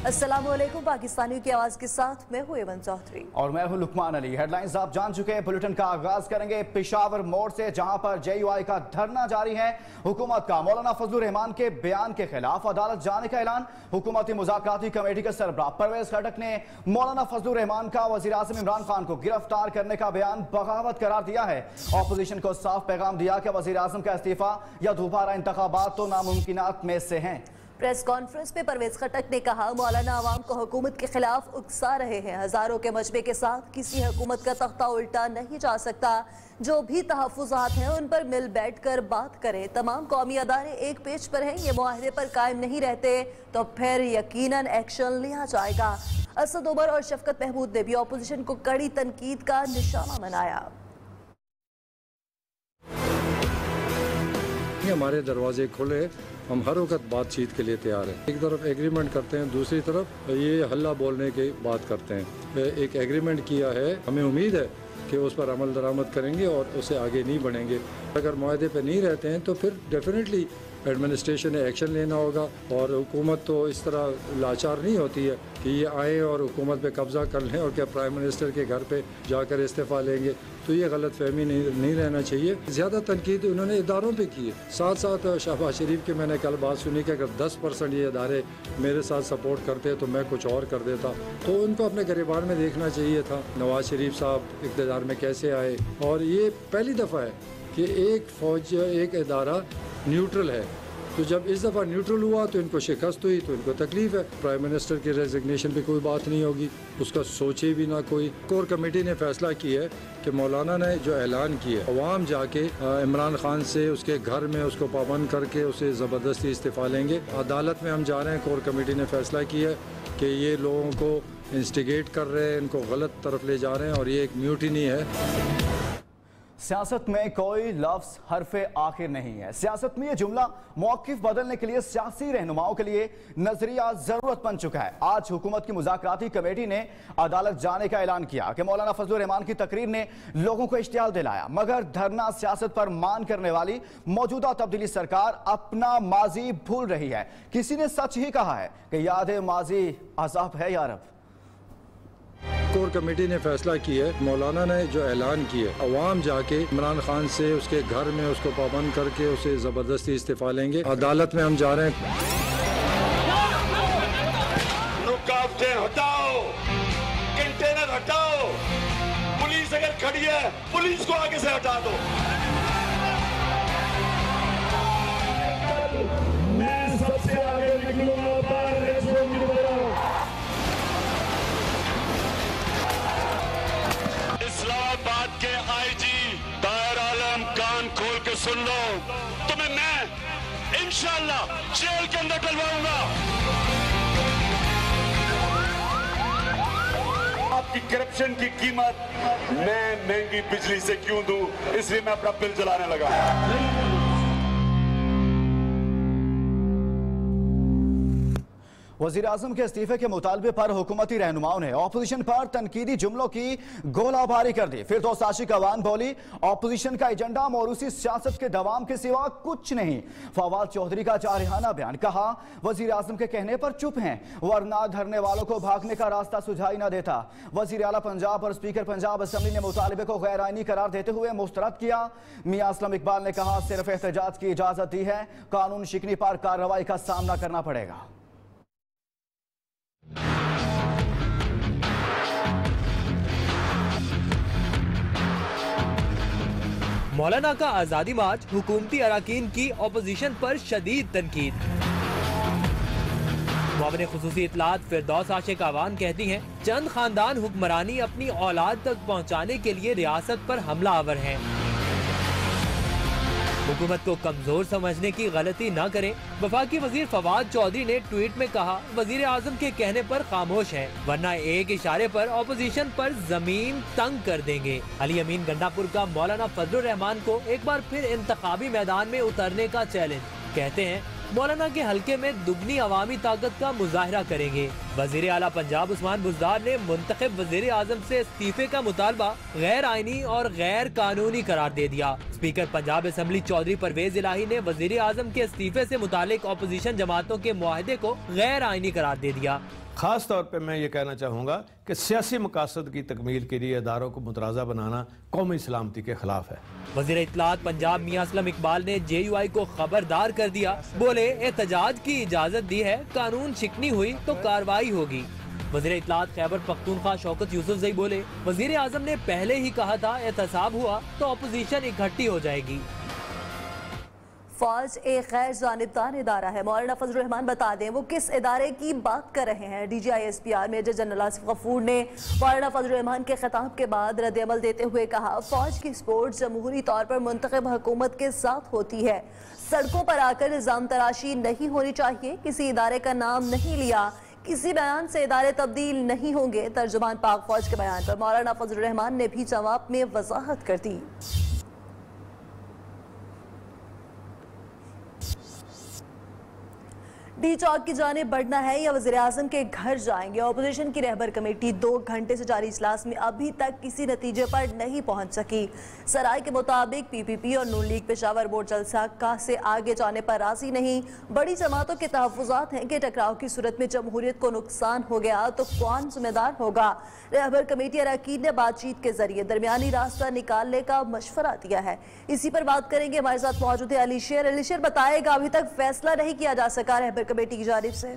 अस्सलाम वालेकुम। पाकिस्तानियों की आवाज के साथ मैं हूं एमन चौधरी और मैं हूं लुकमान अली। हेडलाइंस आप जान चुके हैं। बुलेटिन का आगाज करेंगे पेशावर मोड़ से, जहां पर JUI का धरना जारी है। हुकूमत का मौलाना फजलुर रहमान के बयान के खिलाफ अदालत जाने का ऐलान। हुकूमती मुज़ाकराती कमेटी के सरबराह परवेज खटक ने मौलाना फजलुर रहमान का वज़ीर आज़म इमरान खान को गिरफ्तार करने का बयान बगावत करार दिया है। ऑपोजिशन को साफ पैगाम दिया कि वज़ीर आज़म का इस्तीफा या दोबारा इंतखाबात तो नामुमकिनात में से हैं। प्रेस कॉन्फ्रेंस में परवेज खटक ने कहा, मौलाना आवाम को हुकूमत के खिलाफ उकसा रहे हैं। हजारों के मजबे के साथ किसी हुकूमत का तख्ता उल्टा नहीं जा सकता। जो भी तहफ़्फ़ुज़ात हैं उन पर मिल बैठ कर बात करें। तमाम कौमी अदारे एक पेज पर हैं। ये मुआहदे पर कायम नहीं रहते तो फिर यकीनन एक्शन लिया जाएगा। असद उमर और शफकत महमूद ने भी ऑपोजिशन को कड़ी तनकीद का निशाना बनाया। हमारे दरवाजे खुले, हम हर वक्त बातचीत के लिए तैयार हैं। एक तरफ एग्रीमेंट करते हैं, दूसरी तरफ ये हल्ला बोलने की बात करते हैं। एक एग्रीमेंट किया है, हमें उम्मीद है कि उस पर अमल दरामद करेंगे और उससे आगे नहीं बढ़ेंगे। अगर मुआहदे पे नहीं रहते हैं तो फिर डेफिनेटली एडमिनिस्ट्रेशन ने एक्शन लेना होगा। और हुकूमत तो इस तरह लाचार नहीं होती है कि ये आए और हुकूमत पे कब्ज़ा कर लें और क्या प्राइम मिनिस्टर के घर पे जाकर इस्तीफ़ा लेंगे। तो ये गलत फहमी नहीं रहना चाहिए। ज़्यादा तनकीद उन्होंने इदारों पे की है। साथ साथ शहबाज शरीफ की मैंने कल बात सुनी कि अगर 10% ये इदारे मेरे साथ सपोर्ट करते तो मैं कुछ और कर देता। तो उनको अपने गिरबान में देखना चाहिए था। नवाज शरीफ साहब इक़्तिदार में कैसे आए, और ये पहली दफ़ा है कि एक फ़ौज एक इदारा न्यूट्रल है। तो जब इस दफ़ा न्यूट्रल हुआ तो इनको शिकस्त हुई, तो इनको तकलीफ है। प्राइम मिनिस्टर की रेजिग्नेशन पे कोई बात नहीं होगी, उसका सोचे भी ना कोई। कोर कमेटी ने फैसला किया है कि मौलाना ने जो ऐलान किया, अवाम जाके इमरान खान से उसके घर में उसको पाबंद करके उसे ज़बरदस्ती इस्तीफ़ा लेंगे। अदालत में हम जा रहे हैं। कोर कमेटी ने फैसला किया है कि ये लोगों को इंस्टिगेट कर रहे हैं, इनको गलत तरफ ले जा रहे हैं और ये एक म्यूटिनी है। सियासत में कोई लफ्ज़ हरफ़े आखिर नहीं है। सियासत में ये जुमला मौक़िफ़ बदलने के लिए सियासी रहनुमाओं के लिए नजरिया ज़रूरत बन चुका है। आज हुकूमत की मुज़ाकराती कमेटी ने अदालत जाने का ऐलान किया कि मौलाना फजलुर रहमान की तकरीर ने लोगों को इश्तियाल दिलाया, मगर धरना सियासत पर मान करने वाली मौजूदा तब्दीली सरकार अपना माजी भूल रही है। किसी ने सच ही कहा है कि याद माजी अज़ाब है यारब। कोर कमेटी ने फैसला किया है, मौलाना ने जो ऐलान किया, अवाम जाके इमरान खान से उसके घर में उसको पाबंद करके उसे जबरदस्ती इस्तीफा लेंगे। अदालत में हम जा रहे हैं। रुकावटें हटाओ, कंटेनर हटाओ, पुलिस अगर खड़ी है पुलिस को आगे से हटा दो। मैं सबसे आगे निकलूंगा। इस्लामाबाद के IG ताहिर आलम, कान खोल के सुन लो, तुम्हें मैं इंशाअल्लाह जेल के अंदर डलवाऊंगा। आपकी करप्शन की कीमत मैं महंगी बिजली से क्यों दूं, इसलिए मैं अपना बिल जलाने लगा। वज़ीर आज़म के इस्तीफे के मुतालबे पर हुकूमती रहनुमाओं ने ऑपोजिशन पर तनकीदी जुमलों की गोलाबारी कर दी। फिर साशी कवान बोली, ऑपोजिशन का एजेंडा मोरूसी सियासत के दवाम के सिवा कुछ नहीं। फवाद चौधरी का जारहाना बयान, कहा वज़ीर आज़म के कहने पर चुप हैं वरना धरने वालों को भागने का रास्ता सुझाई न देता। वज़ीर आला पंजाब और स्पीकर पंजाब असम्बली ने मुतालबे को गैर आईनी करार देते हुए मुस्तरद किया। मियां असलम इकबाल ने कहा, सिर्फ एहतजाज की इजाजत दी है, कानून शिकनी पर कार्रवाई का सामना करना पड़ेगा। मौलाना का आजादी मार्च, हुकूमती अराकीन की अपोजिशन पर शदीद तनकीद। मुआविन खुसूसी इत्तलात फिरदौस आशिक आवान कहती हैं, चंद खानदान हुक्मरानी अपनी औलाद तक पहुंचाने के लिए रियासत पर हमला आवर हैं। हुकूमत को कमजोर समझने की गलती न करें। वफाकी वजीर फवाद चौधरी ने ट्वीट में कहा, वजीर आजम के कहने पर खामोश हैं वरना एक इशारे पर ऑपोजिशन पर जमीन तंग कर देंगे। अली अमीन गंडापुर का मौलाना फजलुर रहमान को एक बार फिर इंतखाबी मैदान में उतरने का चैलेंज। कहते हैं मौलाना के हलके में दुगनी अवामी ताकत का मुजाहरा करेंगे। वजीर आला पंजाब उस्मान बुज़दार ने मुंतखब वजीर आजम से इस्तीफे का मुतालबा गैर आईनी और गैर कानूनी करार दे दिया। स्पीकर पंजाब असेंबली चौधरी परवेज इलाही ने वजीर आजम के इस्तीफे से मुतालिक अपोजिशन जमातों के मुआहदे को गैर आईनी करार दे दिया। ख़ास तौर पर मैं ये कहना चाहूँगा कि सियासी मकासद की तकमील के लिए अदारों को मुतराज़ा बनाना कौमी सलामती के खिलाफ है। वज़ीर इत्तलात पंजाब मियां असलम इकबाल ने JUI को खबरदार कर दिया। बोले एहतजाज की इजाज़त दी है, कानून शिकनी हुई तो कार्रवाई होगी। वज़ीर इत्तलात खैबर पख्तूनख्वा शौकत यूसुफजई बोले वज़ीर आज़म ने पहले ही कहा था एहतसाब हुआ तो अपोजिशन इकट्ठी हो जाएगी। फौज एक गैर जानिबदार इदारा है। मौलाना फजल रहमान बता दें वो किस इदारे की बात कर रहे हैं। DGI-SPR major general Asif Ghafoor ने मौलाना फजल रहमान के खिताब के बाद रद्द अमल देते हुए कहा फौज की सपोर्ट जमहूरी तौर पर मुंतखब हुकूमत के साथ होती है। सड़कों पर आकर निजाम तराशी नहीं होनी चाहिए। किसी इदारे का नाम नहीं लिया, किसी बयान से इदारे तब्दील नहीं होंगे। तर्जुमान पाक फौज के बयान पर मौलाना फजल रहमान ने भी जवाब में वजाहत कर दी। डी चौक की जानिब बढ़ना है या वज़ीर आज़म के घर जाएंगे। अपोजिशन की रहबर कमेटी 2 घंटे से जारी इजलास में अभी तक किसी नतीजे पर नहीं पहुंच सकी। सराय के मुताबिक PPP और नून लीग पेशावर बोर्ड जलसा का से आगे जाने पर राजी नहीं। बड़ी जमातों के तहफ़्फ़ुज़ात हैं कि टकराव की सूरत में जमहूरियत को नुकसान हो गया तो कौन जिम्मेदार होगा। रहबर कमेटी अरकान ने बातचीत के जरिए दरमियानी रास्ता निकालने का मशवरा दिया है। इसी पर बात करेंगे, हमारे साथ मौजूद है अलीशेर बताएगा अभी तक फैसला नहीं किया जा सका रहबर कमेटी की जानिब से।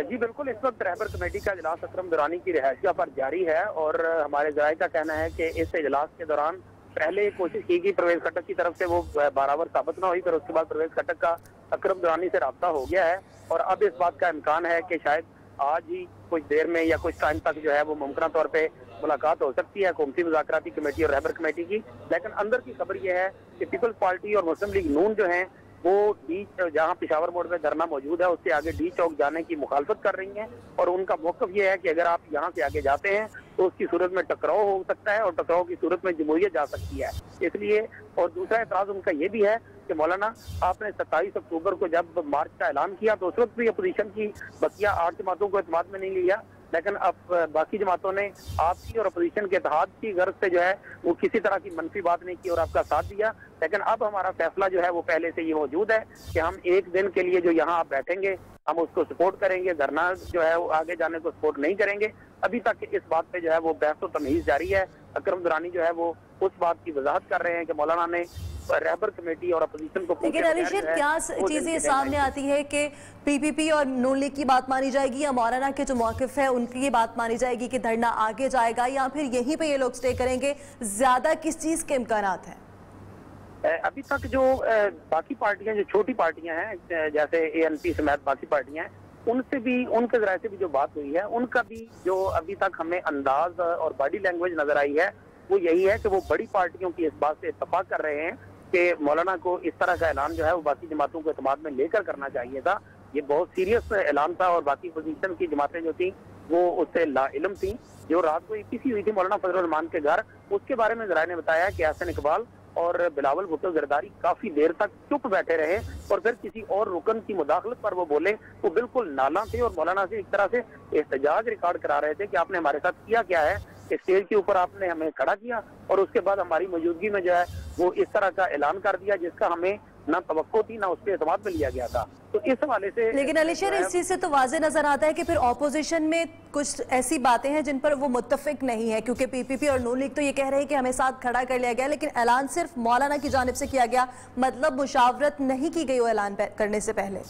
जी बिल्कुल, इस वक्त रहबर कमेटी का इजलास अकरम दुरानी की रिहायशिया पर जारी है और हमारे ज़राए का कहना है कि इस इजलास के दौरान पहले कोशिश की गई परवेज खट्टक की तरफ से, वो बारावर साबित ना हुई। फिर उसके बाद परवेज खट्टक का अकरम दुरानी से राब्ता हो गया है और अब इस बात का इम्कान है कि शायद आज ही कुछ देर में या कुछ टाइम तक जो है वो मुमकिन तौर पर मुलाकात हो सकती है हुकूमती मुज़ाकराती कमेटी और रहबर कमेटी की। लेकिन अंदर की खबर यह है कि पीपल्स पार्टी और मुस्लिम लीग नून जो है वो जहां पेशावर मोड़ में धरना मौजूद है उससे आगे डी चौक जाने की मुखालफत कर रही हैं और उनका मौक़िफ़ ये है कि अगर आप यहां से आगे जाते हैं तो उसकी सूरत में टकराव हो सकता है और टकराव की सूरत में जमहूरियत जा सकती है। इसलिए और दूसरा एतराज़ उनका ये भी है कि मौलाना आपने 27 अक्टूबर को जब मार्च का ऐलान किया तो उस वक्त भी अपोजिशन की बकिया 8 जमातों को एतमाद में नहीं लिया, लेकिन अब बाकी जमातों ने आपकी और अपोजिशन के इत्तेहाद की गर्ज से जो है वो किसी तरह की मनफी बात नहीं की और आपका साथ दिया। लेकिन अब हमारा फैसला जो है वो पहले से ये मौजूद है कि हम एक दिन के लिए जो यहाँ आप बैठेंगे हम उसको सपोर्ट करेंगे, धरना जो है वो आगे जाने को सपोर्ट नहीं करेंगे। अभी तक इस बात पे जो है वो बहस और तमहीज़ जारी है। अकरम दुरानी जो है वो उस बात की वजाहत कर रहे हैं कि मौलाना ने रहबर कमेटी और अपोजिशन को, लेकिन अलीशेर क्या चीजें सामने आती है कि PPP और नून लीग की बात मानी जाएगी या मौलाना के जो मौक़िफ़ है उनकी बात मानी जाएगी कि धरना आगे जाएगा या फिर यहीं पे ये लोग स्टे करेंगे? ज्यादा किस चीज के इम्कानात हैं? अभी तक जो बाकी पार्टियां, जो छोटी पार्टियां हैं जैसे ANP समेत बाकी पार्टियां हैं, उनसे भी, उनके ज़राए से भी जो बात हुई है उनका भी जो अभी तक हमें अंदाज और बॉडी लैंग्वेज नजर आई है वो यही है कि वो बड़ी पार्टियों की इस बात से इत्तफाक कर रहे हैं कि मौलाना को इस तरह का ऐलान जो है वो बाकी जमातों को एतमाद में लेकर करना चाहिए था। ये बहुत सीरियस ऐलान था और बाकी अपोजिशन की जमातें जो थी वो उससे लाइल्म थी। जो रात को इक्की हुई थी मौलाना फजल रहमान के घर, उसके बारे में ज़राए ने बताया कि हसन इकबाल और बिलावल भुट्टो जरदारी काफी देर तक चुप बैठे रहे और फिर किसी और रुकन की मुदाखलत पर वो बोले। वो बिल्कुल नाला थे और मौलाना से एक तरह से एहतजाज रिकॉर्ड करा रहे थे कि आपने हमारे साथ किया क्या है, स्टेज के ऊपर आपने हमें खड़ा किया और उसके बाद हमारी मौजूदगी में जो है वो इस तरह का ऐलान कर दिया जिसका हमें ना तवक्को थी ना उस पर एतमाद में लिया गया था। तो इस हवाले से लेकिन अलीशेर इस चीज से तो वाज़े नजर आता है कि फिर ऑपोजिशन में कुछ ऐसी बातें हैं जिन पर वो मुत्तफिक नहीं है, क्योंकि PPP और नून लीग तो ये कह रहे हैं कि हमें साथ खड़ा कर लिया गया, लेकिन ऐलान सिर्फ मौलाना की जानिब से किया गया, मतलब मुशावरत नहीं की गई वो ऐलान करने से पहले।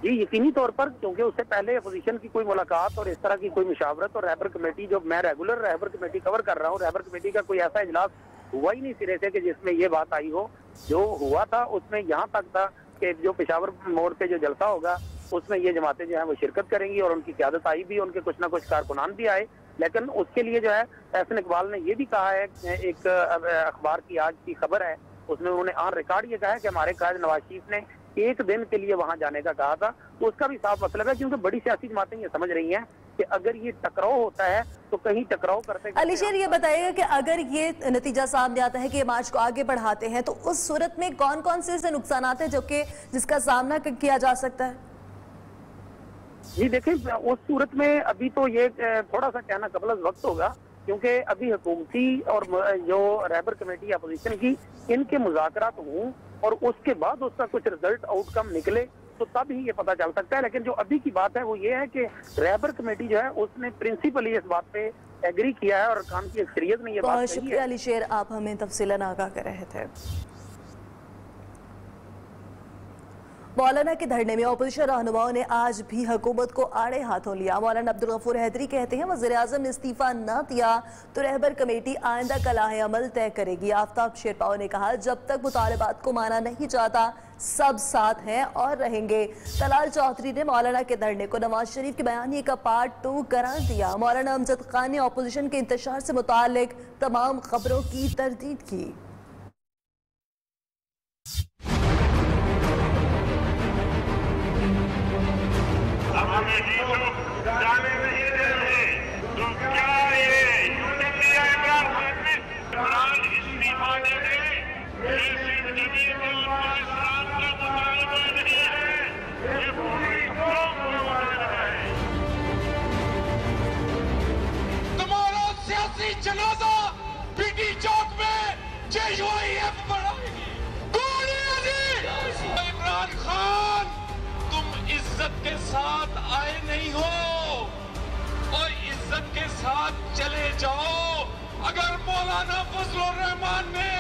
जी यकीनी तौर पर, क्योंकि उससे पहले अपोजिशन की कोई मुलाकात और इस तरह की कोई मुशावरत और रहबर कमेटी, जो मैं रेगुलर रहबर कमेटी कवर कर रहा हूँ, रहबर कमेटी का कोई ऐसा इजलास हुआ ही नहीं सिरे से कि जिसमें ये बात आई हो। जो हुआ था उसमें यहाँ तक था कि जो पेशावर मोड़ पे जो जलसा होगा उसमें ये जमातें जो है वो शिरकत करेंगी और उनकी क़यादत आई भी, उनके कुछ ना कुछ कारकुनान भी आए। लेकिन उसके लिए जो है हसन इकबाल ने ये भी कहा है, एक अखबार की आज की खबर है उसमें उन्होंने ऑन रिकॉर्ड ये कहा है कि हमारे कायद नवाज शरीफ ने एक दिन के लिए वहां जाने का कहा था। तो उसका भी साफ मतलब है, क्योंकि बड़ी सियासी जमातें ये समझ रही हैं कि अगर ये टकराव होता है तो कहीं टकराव करते। अलीशेर ये बताइएगा कि अगर ये नतीजा सामने आता है कि ये मार्च को आगे बढ़ाते हैं तो उस सूरत में कौन कौन से नुकसान हैं जो कि जिसका सामना किया जा सकता है? जी देखें, उस सूरत में अभी तो ये थोड़ा सा कहना कबल वक्त होगा, क्योंकि अभी हुकूमती और जो रहबर कमेटी अपोजिशन की इनके मुज़ाकरात हों और उसके बाद उसका कुछ रिजल्ट आउटकम निकले तो तब ही ये पता चल सकता है। लेकिन जो अभी की बात है वो ये है कि रहबर कमेटी जो है उसने प्रिंसिपली इस बात पे एग्री किया है और काम की अक्सरियत ने ये बात कही है। शुक्रिया अली शेर, आप हमें तफसीलन आगाह कर रहे थे। मौलाना के धरने में अपोजिशन रहनुमाओं ने आज भी हुकूमत को आड़े हाथों लिया। मौलाना अब्दुल गफूर हैदरी कहते हैं वज़ीर आज़म ने इस्तीफा न दिया तो रहबर कमेटी आइंदा का लाहे अमल तय करेगी। आफ्ताब शेरपाओ ने कहा जब तक मुतालबात को माना नहीं जाता सब साथ हैं और रहेंगे। तलाल चौधरी ने मौलाना के धरने को नवाज शरीफ के बयानी का पार्ट 2 करार दिया। मौलाना अमजद खान ने अपोजिशन के इंतशार से मुतालिक तमाम खबरों की तरदीद की। जाने नहीं दे रहे तो क्या ये इमरान इस्तीफा दे दे, इस्लाम का मुतालबा नहीं है, ये पूरी कौम का मुतालबा है। तुम्हारा सियासी जनाजा पीटी चौक में JUIF बढ़ाएगी। इमरान खान, तुम इज्जत के साथ आए नहीं हो और इज्जत के साथ चले जाओ। अगर मौलाना फजलुर रहमान ने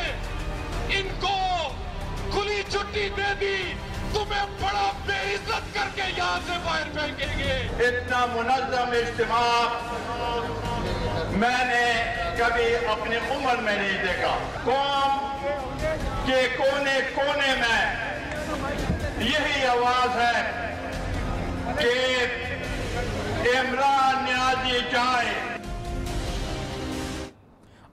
इनको खुली छुट्टी दे दी तुम्हें बड़ा बेइज्जत करके यहाँ से बाहर फेंकेंगे। इतना मुनज़्ज़म इज्तिमा मैंने कभी अपनी उम्र में नहीं देखा। कौम के कोने कोने में यही आवाज है कि इमरान नियाज़ी जाए।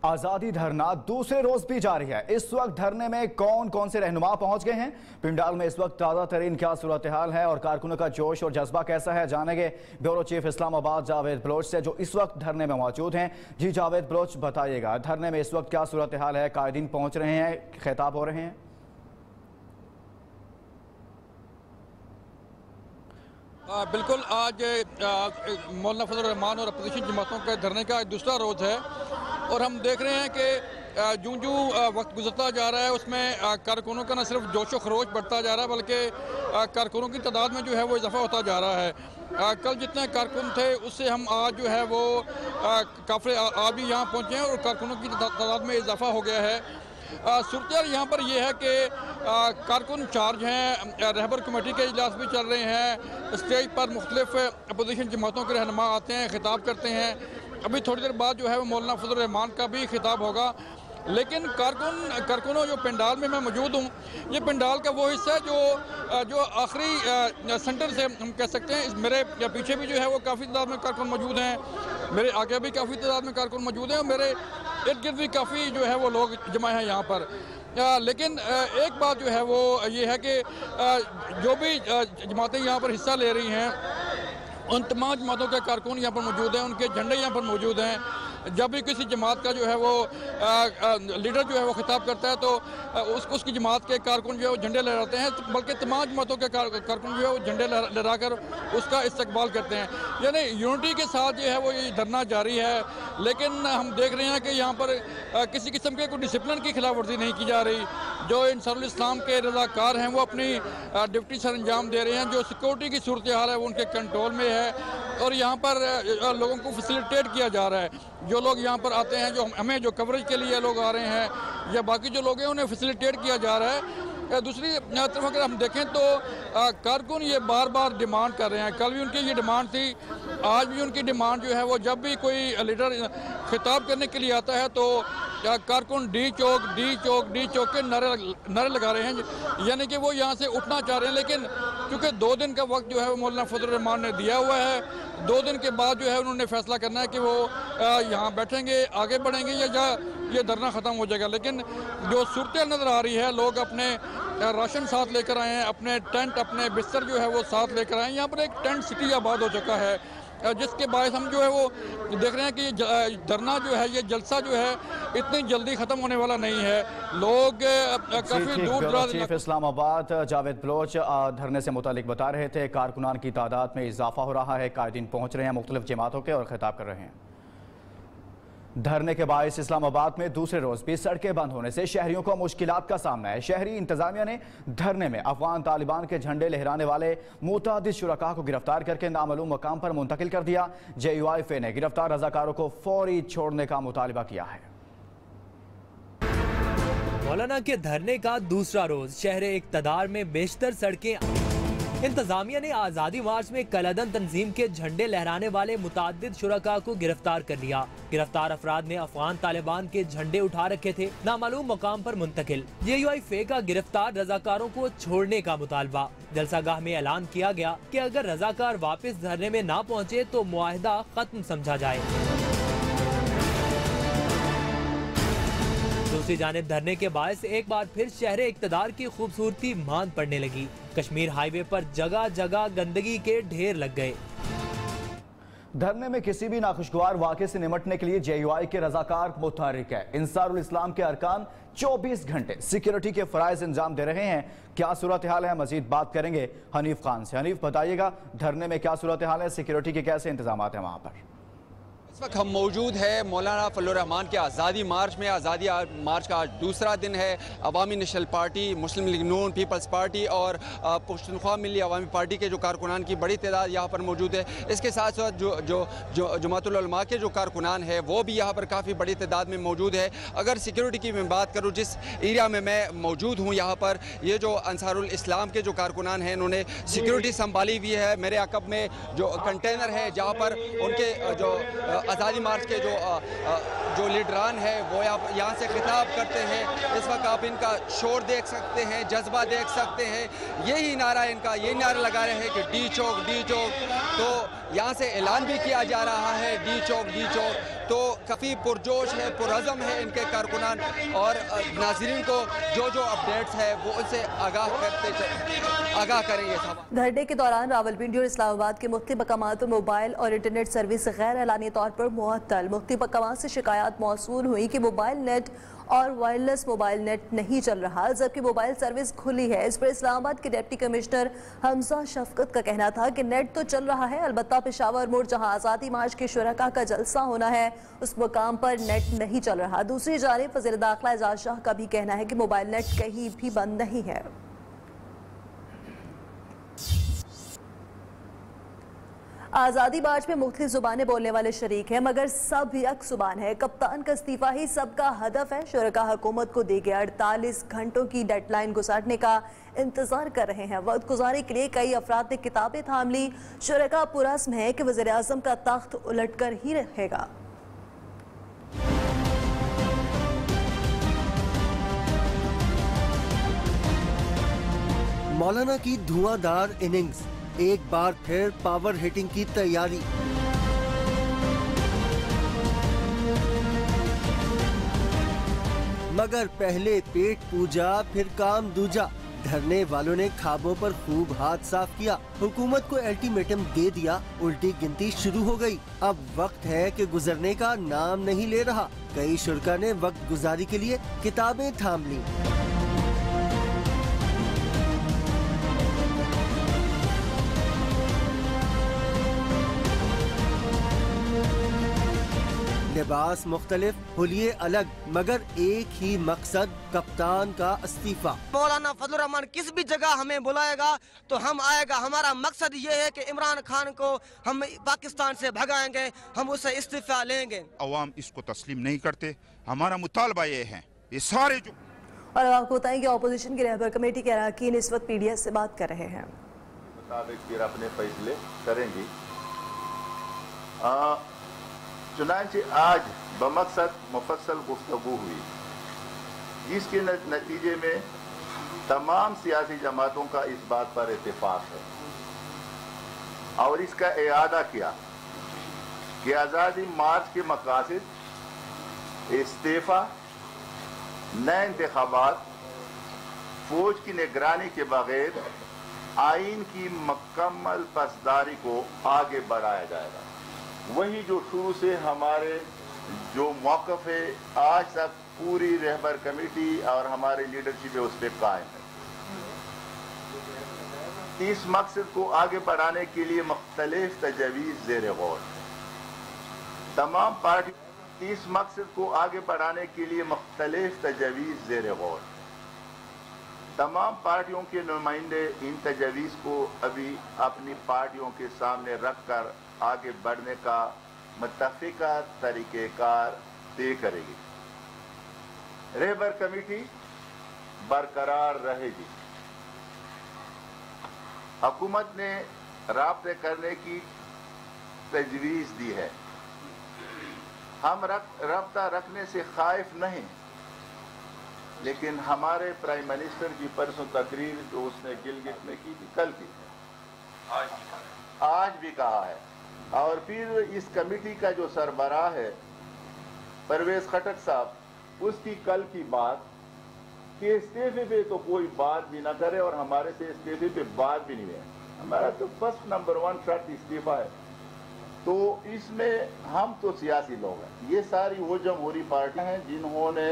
आजादी धरना दूसरे रोज भी जारी है। इस वक्त धरने में कौन कौन से रहनुमा पहुंच गए हैं, पिंडाल में इस वक्त ताज़ा तरीन क्या सूरत हाल है और कारकुनों का जोश और जज्बा कैसा है, जानेंगे ब्यूरो चीफ इस्लामाबाद जावेद बलोच से जो इस वक्त धरने में मौजूद हैं। जी जावेद बलोच, बताइएगा धरने में इस वक्त क्या सूरत हाल है, कायदीन पहुंच रहे हैं, खिताब हो रहे हैं? बिल्कुल, आज मौलाना फजलुर रहमान और अपोजिशन जमातों के धरने का दूसरा रोज़ है और हम देख रहे हैं कि जूं जूं वक्त गुजरता जा रहा है उसमें कारकुनों का न सिर्फ जोश व खरोश बढ़ता जा रहा है बल्कि कारकुनों की तादाद में जो है वो इजाफा होता जा रहा है। कल जितने कारकुन थे उससे हम आज जो है वो काफ़ी आज भी यहाँ पहुँचे हैं और कारकुनों की तादाद में इजाफा हो गया है। सूरत यहाँ पर यह है कि कारकुन चार्ज हैं, रहबर कमेटी के इजलास भी चल रहे हैं, स्टेज पर मुख्तलिफ अपोजिशन जमातों के रहनुमा आते हैं, खिताब करते हैं। अभी थोड़ी देर बाद जो है वो मौलाना फजलुर रहमान का भी खिताब होगा। लेकिन कारकुनों जो पंडाल में मैं मौजूद हूँ, ये पंडाल का वो हिस्सा है जो आखिरी सेंटर से हम कह सकते हैं। मेरे पीछे भी जो है वो काफ़ी तादाद में कारकुन मौजूद हैं, मेरे आगे भी काफ़ी तादाद में कारकुन मौजूद हैं और मेरे इर्द गिर्द भी काफ़ी जो है वो लोग जमा हैं यहाँ पर। लेकिन एक बात जो है वो ये है कि जो भी जमातें यहाँ पर हिस्सा ले रही हैं उन तमाम जमातों के कारकुन यहाँ पर मौजूद हैं, उनके झंडे यहाँ पर मौजूद हैं। जब भी किसी जमात का जो है वो लीडर जो है वो खिताब करता है तो उसकी जमात के कारकुन जो है वो झंडे लहराते हैं, बल्कि तमाम जमातों के कारकुन जो है वो झंडे लहरा कर उसका इस्तकबाल करते हैं। यानी यूनिटी के साथ जो है वो ये धरना जारी है। लेकिन हम देख रहे हैं कि यहाँ पर किसी किस्म के कोई डिसिप्लिन की खिलाफ वर्जी नहीं की जा रही। जो इंसानुल इस्लाम के रज़ाकार हैं वो अपनी ड्यूटी सर अंजाम दे रहे हैं। जो सिक्योरिटी की सूरत हाल है वो उनके कंट्रोल में है और यहाँ पर लोगों को फैसिलिटेट किया जा रहा है। जो लोग यहाँ पर आते हैं, जो हमें जो कवरेज के लिए लोग आ रहे हैं या बाकी जो लोग हैं उन्हें फैसिलिटेट किया जा रहा है। दूसरी तरफ अगर हम देखें तो कारकुन ये बार बार डिमांड कर रहे हैं। कल भी उनकी ये डिमांड थी, आज भी उनकी डिमांड जो है वो जब भी कोई लीडर खिताब करने के लिए आता है तो कारकुन डी चौक के नारे लगा रहे हैं, यानी कि वो यहाँ से उठना चाह रहे हैं। लेकिन क्योंकि 2 दिन का वक्त जो है वो मौलाना फजलुर रहमान ने दिया हुआ है, 2 दिन के बाद जो है उन्होंने फैसला करना है कि वो यहाँ बैठेंगे, आगे बढ़ेंगे या ये धरना ख़त्म हो जाएगा। लेकिन जो सूरत नज़र आ रही है, लोग अपने राशन साथ लेकर आए हैं, अपने टेंट, अपने बिस्तर जो है वो साथ लेकर आए हैं। यहाँ पर एक टेंट सिटी आबाद हो चुका है। جس کے باعث ہم جو ہے وہ دیکھ رہے ہیں کہ یہ دھرنا جو ہے یہ جلسہ جو ہے اتنی جلدی ختم ہونے والا نہیں ہے. لوگ کافی دور دراز چیف اسلام آباد جاوید بلوچ دھرنے سے متعلق بتا رہے تھے. کارکنان کی تعداد میں اضافہ ہو رہا ہے, قائدین پہنچ رہے ہیں مختلف جماعتوں کے اور خطاب کر رہے ہیں. دھرنے کے باعث اسلام آباد میں دوسرے روز بھی سڑکیں بند ہونے سے شہریوں کو مشکلات کا سامنا ہے. شہری انتظامیہ نے دھرنے میں افغان طالبان کے جھنڈے لہرانے والے متعدد شرکاء کو گرفتار کر کے نامعلوم مقام پر منتقل کر دیا. JUIF نے گرفتار رضاکاروں کو فوری چھوڑنے کا مطالبہ کیا ہے. مولانا کے دھرنے کا دوسرا روز شہر اقتدار میں بیشتر سڑکیں. انتظامیہ نے آزادی مارچ میں کلعدن تنظیم کے جھنڈے لہرانے والے متعدد شرکاء کو گرفتار کر لیا. گرفتار افراد نے افغان طالبان کے جھنڈے اٹھا رکھے تھے. نامعلوم مقام پر منتقل. JUIF کا گرفتار رضاکاروں کو چھوڑنے کا مطالبہ. جلسہ گاہ میں اعلان کیا گیا کہ اگر رضاکار واپس دھرنے میں نہ پہنچے تو معاہدہ ختم سمجھا جائے. دوسری جانب دھرنے کے باعث ایک بار پھر شہر اقتدار کی خوبصورتی ماند پڑنے لگی. کشمیر ہائی وے پر جگہ جگہ گندگی کے ڈھیر لگ گئے. دھرنے میں کسی بھی ناخوشگوار واقعے سے نمٹنے کے لیے JUI کے رضاکار متحرک ہے. انصار الاسلام کے ارکان 24 گھنٹے سیکیورٹی کے فرائض انجام دے رہے ہیں. کیا صورتحال ہے, مزید بات کریں گے حنیف خان سے. حنیف, بتائیے گا دھرنے میں کیا صورتحال ہے, سیکیورٹی کے کیسے انتظامات ہیں وہاں پر؟ اس وقت ہم موجود ہے مولانا فضل الرحمان کے آزادی مارچ میں. آزادی مارچ کا آج دوسرا دن ہے. عوامی نیشنل پارٹی, مسلم لیگ نون, پیپلز پارٹی اور پشتونخوا ملی عوامی پارٹی کے جو کارکنان کی بڑی تعداد یہاں پر موجود ہے. اس کے ساتھ ساتھ جو جماعت العلماء کے جو کارکنان ہیں وہ بھی یہاں پر کافی بڑی تعداد میں موجود ہے. اگر سیکیورٹی کی میں بات کروں, جس ایریا میں میں موجود ہوں یہاں پر یہ جو انصار الاسلام کے جو کارکنان ہیں انہوں نے سیکیورٹی سنبھالی ہوئی ہے. میرے عقب میں جو کنٹینر ہے جہاں پر ان کے جو آزادی مارچ کے جو لیڈران ہیں وہ یہاں سے خطاب کرتے ہیں. اس وقت آپ ان کا شور دیکھ سکتے ہیں, جذبہ دیکھ سکتے ہیں. یہی نعرہ ان کا, یہی نعرہ لگا رہے ہیں کہ ڈی چوک ڈی چوک. تو یہاں سے اعلان بھی کیا جا رہا ہے ڈی چوک ڈی چوک. تو کافی پرجوش ہے, پرعزم ہے ان کے کارکنان اور ناظرین کو جو اپڈیٹس ہے وہ ان سے آگاہ کریں گے. دھرنے کے دوران راولپنڈی اور اسلام آباد کے مختلف مقامات پر موبائل اور انٹرنیٹ سروس غیر اعلانی طور پر معطل. مختلف مقامات سے شکایات موصول ہوئی کہ موبائل نیٹ اور وائرلیس موبائل نیٹ نہیں چل رہا جبکہ موبائل سروس کھلی ہے. اس پر اسلام آباد کے ڈپٹی کمشنر حمزہ شفقت کا کہنا تھا کہ نیٹ تو چل رہا ہے, البتہ پشاور موڑ جہاں آزادی مارچ کے شرکاء کا جلسہ ہونا ہے اس مقام پر نیٹ نہیں چل رہا. دوسری جانب وزیر داخلہ اعجاز شاہ کا بھی کہنا ہے کہ موبائل نیٹ کہیں بھی بند نہیں ہے. آزادی مارچ میں مختلف زبانیں بولنے والے شریک ہیں مگر سب یک زبان ہے. کپتان کا استعفیٰ ہی سب کا ہدف ہے. شرکاء حکومت کو دی گئی 48 گھنٹوں کی ڈیڈ لائن گزارنے کا انتظار کر رہے ہیں. وقت گزارنے کے لیے کئی افراد نے کتابیں تھام لی. شرکاء پرعزم ہیں کہ وزیر اعظم کا تخت الٹ کر ہی رہے گا. مولانا کی دھواں دار اننگز, ایک بار پھر پاور ہٹنگ کی تیاری. مگر پہلے پیٹ پوجا پھر کام دوجا. دھرنے والوں نے خوابوں پر خوب ہاتھ صاف کیا. حکومت کو الٹیمیٹم دے دیا, الٹی گنتی شروع ہو گئی. اب وقت ہے کہ گزرنے کا نام نہیں لے رہا. کئی شرکاء نے وقت گزاری کے لیے کتابیں تھام لیں. لباس مختلف, حلیے الگ, مگر ایک ہی مقصد, کپتان کا استعفیٰ. مولانا فضل الرحمان کس بھی جگہ ہمیں بلائے گا تو ہم آئے گا. ہمارا مقصد یہ ہے کہ عمران خان کو ہم پاکستان سے بھگائیں گے, ہم اسے استعفیٰ لیں گے. عوام اس کو تسلیم نہیں کرتے. ہمارا مطالبہ یہ ہے یہ سارے جو اور آپ کو بتائیں کہ اپوزیشن کی رہبر کمیٹی کے اراکین اس وقت PDS سے بات کر رہے ہیں. مطابق پھر اپنے فیصلے کریں گی. چنانچہ آج بمقصد مفصل گفتگو ہوئی جس کے نتیجے میں تمام سیاسی جماعتوں کا اس بات پر اتفاق ہے اور اس کا اعادہ کیا کہ آزادی مارچ کے مقاصد استعفیٰ, نئے انتخابات, فوج کی نگرانی کے بغیر आइन की मुकम्मल पासदारी को आगे बढ़ाया जाएगा। वही जो शुरू से हमारे जो मौक़िफ़ है आज तक पूरी रहबर कमेटी और हमारे लीडरशिप है उस पर कायम है। इस मकसद को आगे बढ़ाने के लिए मुख्तलिफ तजवीज़ ज़ेर गौर तमाम पार्टी इस मकसद को आगे बढ़ाने के लिए मुख्तलिफ तजवीज़ ज़ेर गौर तमाम पार्टियों के नुमाइंदे इन तजवीज़ को अभी अपनी पार्टियों के सामने रख कर आगे बढ़ने का मुत्तफ़िका तरीक़ेकार तय करेगी। रहबर कमेटी बरकरार रहेगी। हुकूमत ने राब्ते करने की तजवीज़ दी है। हम राब्ता रखने से खाइफ नहीं, लेकिन हमारे प्राइम मिनिस्टर की परसों तकरीर जो उसने गिलगित में की थी, कल की आज भी कहा है। और फिर इस कमेटी का जो सरबराह है परवेज़ खटक साहब, उसकी कल की बात कि इस्तीफे पे तो कोई बात भी ना करे और हमारे से इस्तीफे पे बात भी नहीं है। हमारा तो फर्स्ट नंबर 1 शर्त इस्तीफा है। तो इसमें हम तो सियासी लोग हैं, ये सारी वो जमहूरी पार्टियां हैं जिन्होंने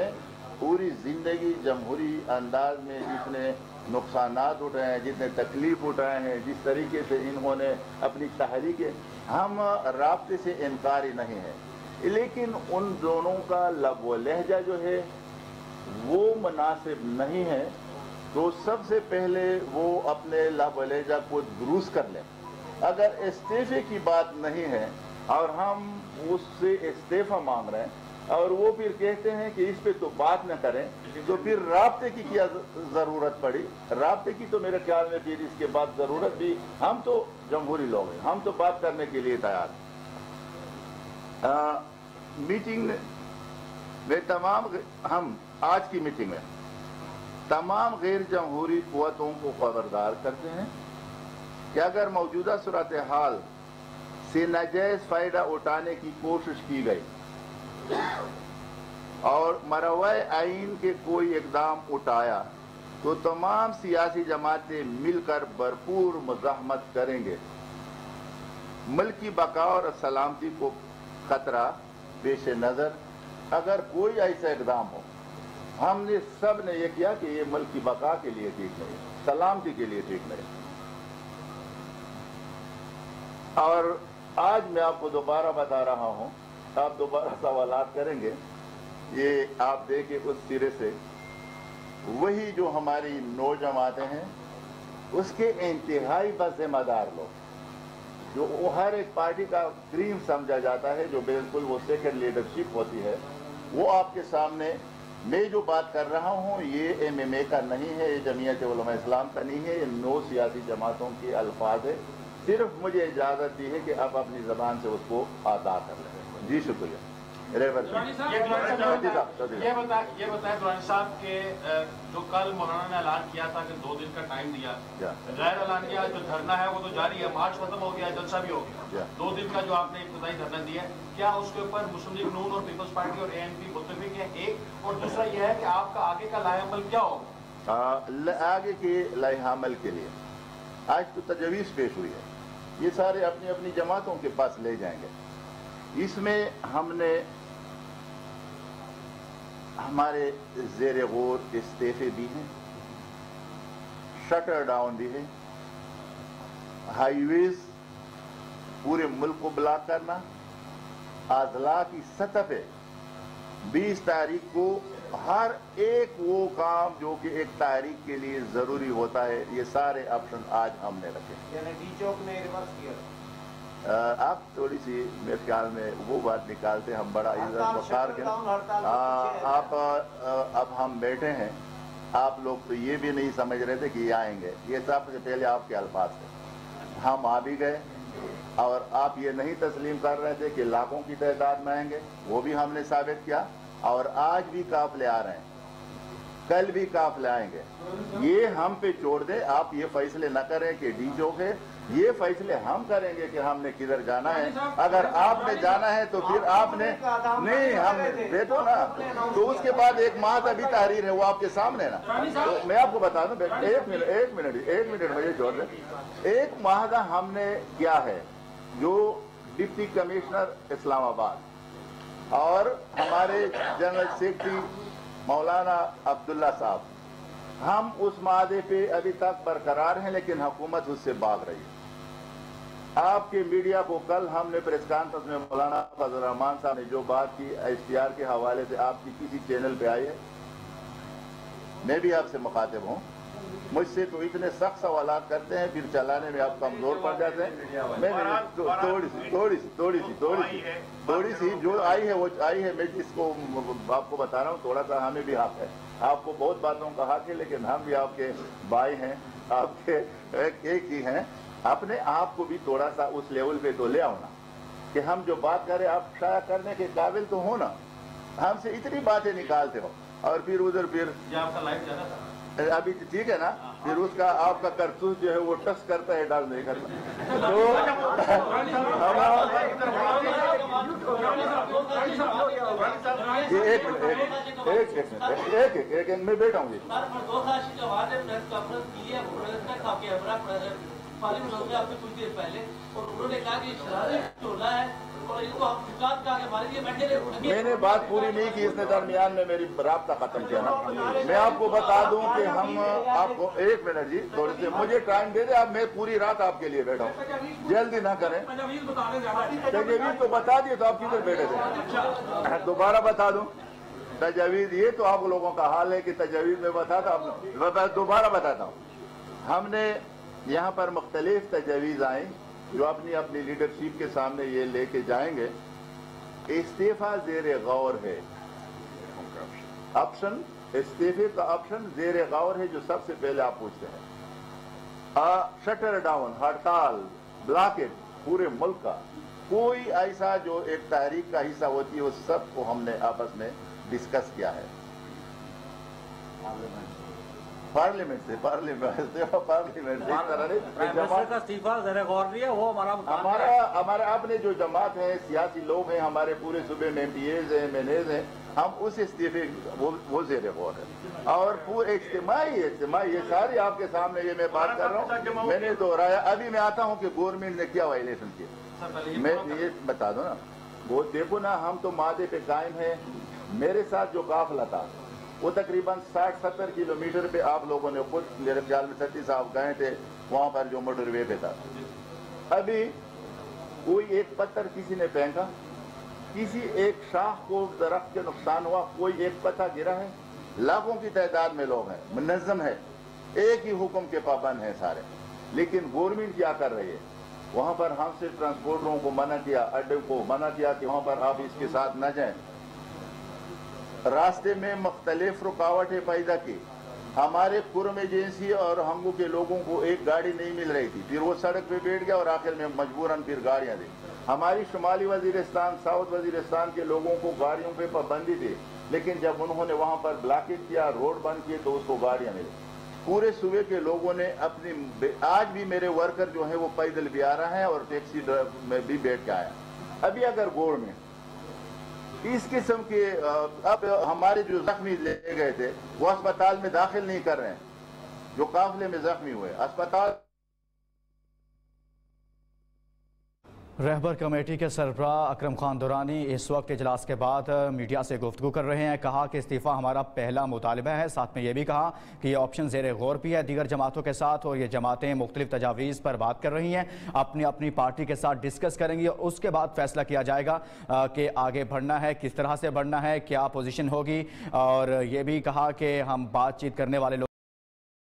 पूरी ज़िंदगी जमहूरी अंदाज में जितने नुकसानात उठाए हैं, जितने तकलीफ उठाए हैं, जिस तरीके से इन्होंने अपनी तहरीकें, हम राब्ते से इनकारी नहीं है, लेकिन उन दोनों का लब व लहजा जो है वो मुनासिब नहीं है। तो सबसे पहले वो अपने लब व लहजा को दुरुस्त कर लें। अगर इस्तीफे की बात नहीं है और हम उससे इस्तीफा मांग रहे हैं और वो फिर कहते हैं कि इस पे तो बात न करें, तो फिर राब्ते की क्या ज़रूरत पड़ी? राब्ते की तो मेरे ख्याल में फिर इसके बाद ज़रूरत भी, हम तो जमहूरी लोग हैं, हम तो बात करने के लिए तैयार हैं। मीटिंग में हम आज की मीटिंग में तमाम गैर जमहूरी क़ुव्वतों को खबरदार करते हैं कि अगर मौजूदा सूरत हाल से नाजायज़ फ़ायदा उठाने की कोशिश की गई और मरवाए आइन के कोई इक़दाम उठाया तो तमाम सियासी जमातें मिलकर भरपूर मुज़ाहमत करेंगे। मुल्क की बका और सलामती को खतरा पेश नज़र अगर कोई ऐसा इक़दाम हो, हमने सब ने यह किया कि ये मुल्क की बका के लिए ठीक नहीं, सलामती के लिए ठीक नहीं। और आज मैं आपको दोबारा बता रहा हूँ, आप दोबारा सवालात करेंगे, ये आप देखें उस सिरे से वही जो हमारी नौ जमातें हैं उसके इंतहाई बज़िम्मेदार लोग, जो वो हर एक पार्टी का क्रीम समझा जाता है, जो बिल्कुल वो सेकंड लीडरशिप होती है, वो आपके सामने मैं जो बात कर रहा हूँ ये MMA का नहीं है, ये जमीयत उलमा इस्लाम का नहीं है, ये 9 सियासी जमातों के अल्फाज है। सिर्फ मुझे इजाज़त दी है कि आप अपनी ज़बान से उसको अदा कर लें। जी शुक्रिया। ये बताएं दुरानी साहब के जो कल मौलाना ने ऐलान किया था कि 2 दिन का टाइम दिया, गैर एलानिया जो धरना है वो तो जारी है, मार्च खत्म हो गया, जलसा भी हो गया, 2 दिन का जो आपने इब्तिदाई धरना दिया है, क्या उसके ऊपर मुस्लिम लीग नून और पीपल्स पार्टी और ANP मुत्तफिक है? एक और दूसरा यह है कि आपका आगे का लाएअमल क्या होगा? आगे के लाएअमल के लिए आज तो तजवीज़ पेश हुई है, ये सारे अपनी अपनी जमातों के पास ले जाएंगे। इसमें हमने हमारे ज़ेर गौर इस्तीफे भी हैं, शटर डाउन भी है, हाईवेज पूरे मुल्क को ब्लॉक करना, अज़ला की सतह पे 20 तारीख को हर एक वो काम जो कि एक तारीख के लिए ज़रूरी होता है, ये सारे ऑप्शन आज हमने रखे। यानी डी चौक ने रिवर्स किया। आप थोड़ी सी मेरे ख्याल में वो बात निकालते, हम बड़ा इज्जत वकार के आप अब हम बैठे हैं, आप लोग तो ये भी नहीं समझ रहे थे कि ये आएंगे, ये सबसे पहले आपके अल्फाज थे, हम आ भी गए और आप ये नहीं तस्लीम कर रहे थे कि लाखों की तादाद में आएंगे, वो भी हमने साबित किया और आज भी काफिले आ रहे हैं, कल भी काफिले आएंगे। ये हम पे छोड़ दे, आप ये फैसले न करें कि डी चौक है ये फैसले हम करेंगे कि हमने किधर जाना है। अगर आपने जाना है तो फिर आपने नहीं, हम बैठो ना, तो उसके बाद एक माह अभी तहरीर है वो आपके सामने ना। तो मैं आपको बता दूं, एक मिनट मुझे जोड़ दें। एक माह हमने किया है, जो डिप्टी कमिश्नर इस्लामाबाद और हमारे जनरल सेक्रेटरी मौलाना अब्दुल्ला साहब, हम उस मादे पे अभी तक बरकरार हैं, लेकिन हुकूमत उससे भाग रही है। आपके मीडिया को कल हमने प्रेस कॉन्फ्रेंस में मौलाना फजल रहमान साहब ने जो बात की ICR के हवाले से आपकी किसी चैनल पे आई है, मैं भी आपसे मुखातिब हूँ। मुझसे तो इतने सख्त सवाल करते हैं, फिर चलाने में आप कमजोर पड़ जाते हैं। मैं थोड़ी सी जो आई है वो आई है। मैं जिसको आपको बता रहा हूँ, थोड़ा सा हमें भी हक है, आपको बहुत बातों का हक है, लेकिन हम भी आपके भाई हैं, आपके एक ही हैं। अपने आप को भी थोड़ा सा उस लेवल पे तो ले आओ ना, कि हम जो बात करें आप शायद करने के काबिल तो हो ना। हमसे इतनी बातें निकालते हो और फिर उधर फिर आपका लाइव जा रहा था अभी ठीक है ना, फिर उसका आपका करतूत जो है वो टच करता है, डाल नहीं करता। तो एक मैं बैठा हूँ। कुछ देर पहले और उन्होंने कहा कि शरारत टोला है और इनको हम शिकायत का हमारे लिए बैठे। मैंने बात पूरी नहीं की, इसने दरमियान में मेरी राब्ता खत्म किया ना। मैं आपको बता दूं कि हम आपको एक मिनट जी थोड़ी से मुझे टाइम दे दे। अब मैं पूरी रात आपके लिए बैठा हूँ, जल्दी ना करें। तजवीज़ तो बता दिए, तो आप किधर बैठे थे? दोबारा बता दूं तजवीज़, ये तो आप लोगों का हाल है कि तजवीज़ में बताता, दोबारा बताता हूँ। हमने यहाँ पर मुख्तलिफ तजवीज़ आई जो अपनी अपनी लीडरशिप के सामने ये लेके जाएंगे। इस्तीफा ज़ेर गौर है, ऑप्शन इस्तीफे का ऑप्शन ज़ेर गौर है, जो सबसे पहले आप पूछते हैं। शटर डाउन, हड़ताल, ब्लॉकेट पूरे मुल्क का, कोई ऐसा जो एक तहरीक का हिस्सा होती है, वो सब को हमने आपस में डिस्कस किया है। पार्लियामेंट से हमारा आपने जो जमात है, सियासी लोग हैं हमारे पूरे सूबे में, MPAs हैं, MNAs हैं, हम उस इस्तीफे वो ज़ेर गौर है। और पूरे इज्तिमाई ये सारी आपके सामने ये मैं बात कर रहा हूँ, मैंने दोहराया। अभी मैं आता हूँ कि गवर्नमेंट ने क्या वायलेशन किया, मैं ये बता दो ना। वो देखो ना, हम तो मादे पे कायम है। मेरे साथ जो काफिला था वो तकरीबन 60-70 किलोमीटर पे आप लोगों ने खुद, मेरे ख्याल में सती साहब गए थे वहाँ पर जो मोटरवे पे था। अभी कोई एक पत्थर किसी ने फेंका, किसी एक शाख को दरख्त के नुकसान हुआ, कोई एक पत्थर गिरा है। लाखों की तादाद में लोग हैं, मुनज़्ज़म है, एक ही हुक्म के पाबंद हैं सारे। लेकिन गवर्नमेंट क्या कर रही है? वहाँ पर हमसे ट्रांसपोर्टरों को मना किया, अड्डे को मना किया कि वहाँ पर आप इसके साथ न जाएं। रास्ते में मुख्तलिफ रुकावटें पैदा की। हमारे कुर्म एजेंसी और हंगू के लोगों को एक गाड़ी नहीं मिल रही थी, फिर वो सड़क पे बैठ गया और आखिर में मजबूरन फिर गाड़ियां दी। हमारी शुमाली वजीरिस्तान, साउथ वजीरिस्तान के लोगों को गाड़ियों पे पाबंदी थी, लेकिन जब उन्होंने वहां पर ब्लॉकेट किया, रोड बंद किए, तो उसको गाड़ियां मिली। पूरे सूबे के लोगों ने अपनी, आज भी मेरे वर्कर जो है वो पैदल भी आ रहा है और टैक्सी में भी बैठ के आया। अभी अगर गोड़ में इस किस्म के अब हमारे जो जख्मी ले गए थे वो अस्पताल में दाखिल नहीं कर रहे हैं, जो काफिले में जख्मी हुए अस्पताल। रहबर कमेटी के सरबराह अकरम खान दुरानी इस वक्त इजलास के बाद मीडिया से गुफ्तगू कर रहे हैं। कहा कि इस्तीफ़ा हमारा पहला मुतालबा है। साथ में ये भी कहा कि ये ऑप्शन ज़ेर गौर भी है दीगर जमातों के साथ, और ये जमातें मुख्तलिफ तजावीज़ पर बात कर रही हैं, अपनी अपनी पार्टी के साथ डिस्कस करेंगी। उसके बाद फैसला किया जाएगा कि आगे बढ़ना है, किस तरह से बढ़ना है, क्या पोजीशन होगी। और ये भी कहा कि हम बातचीत करने वाले लोग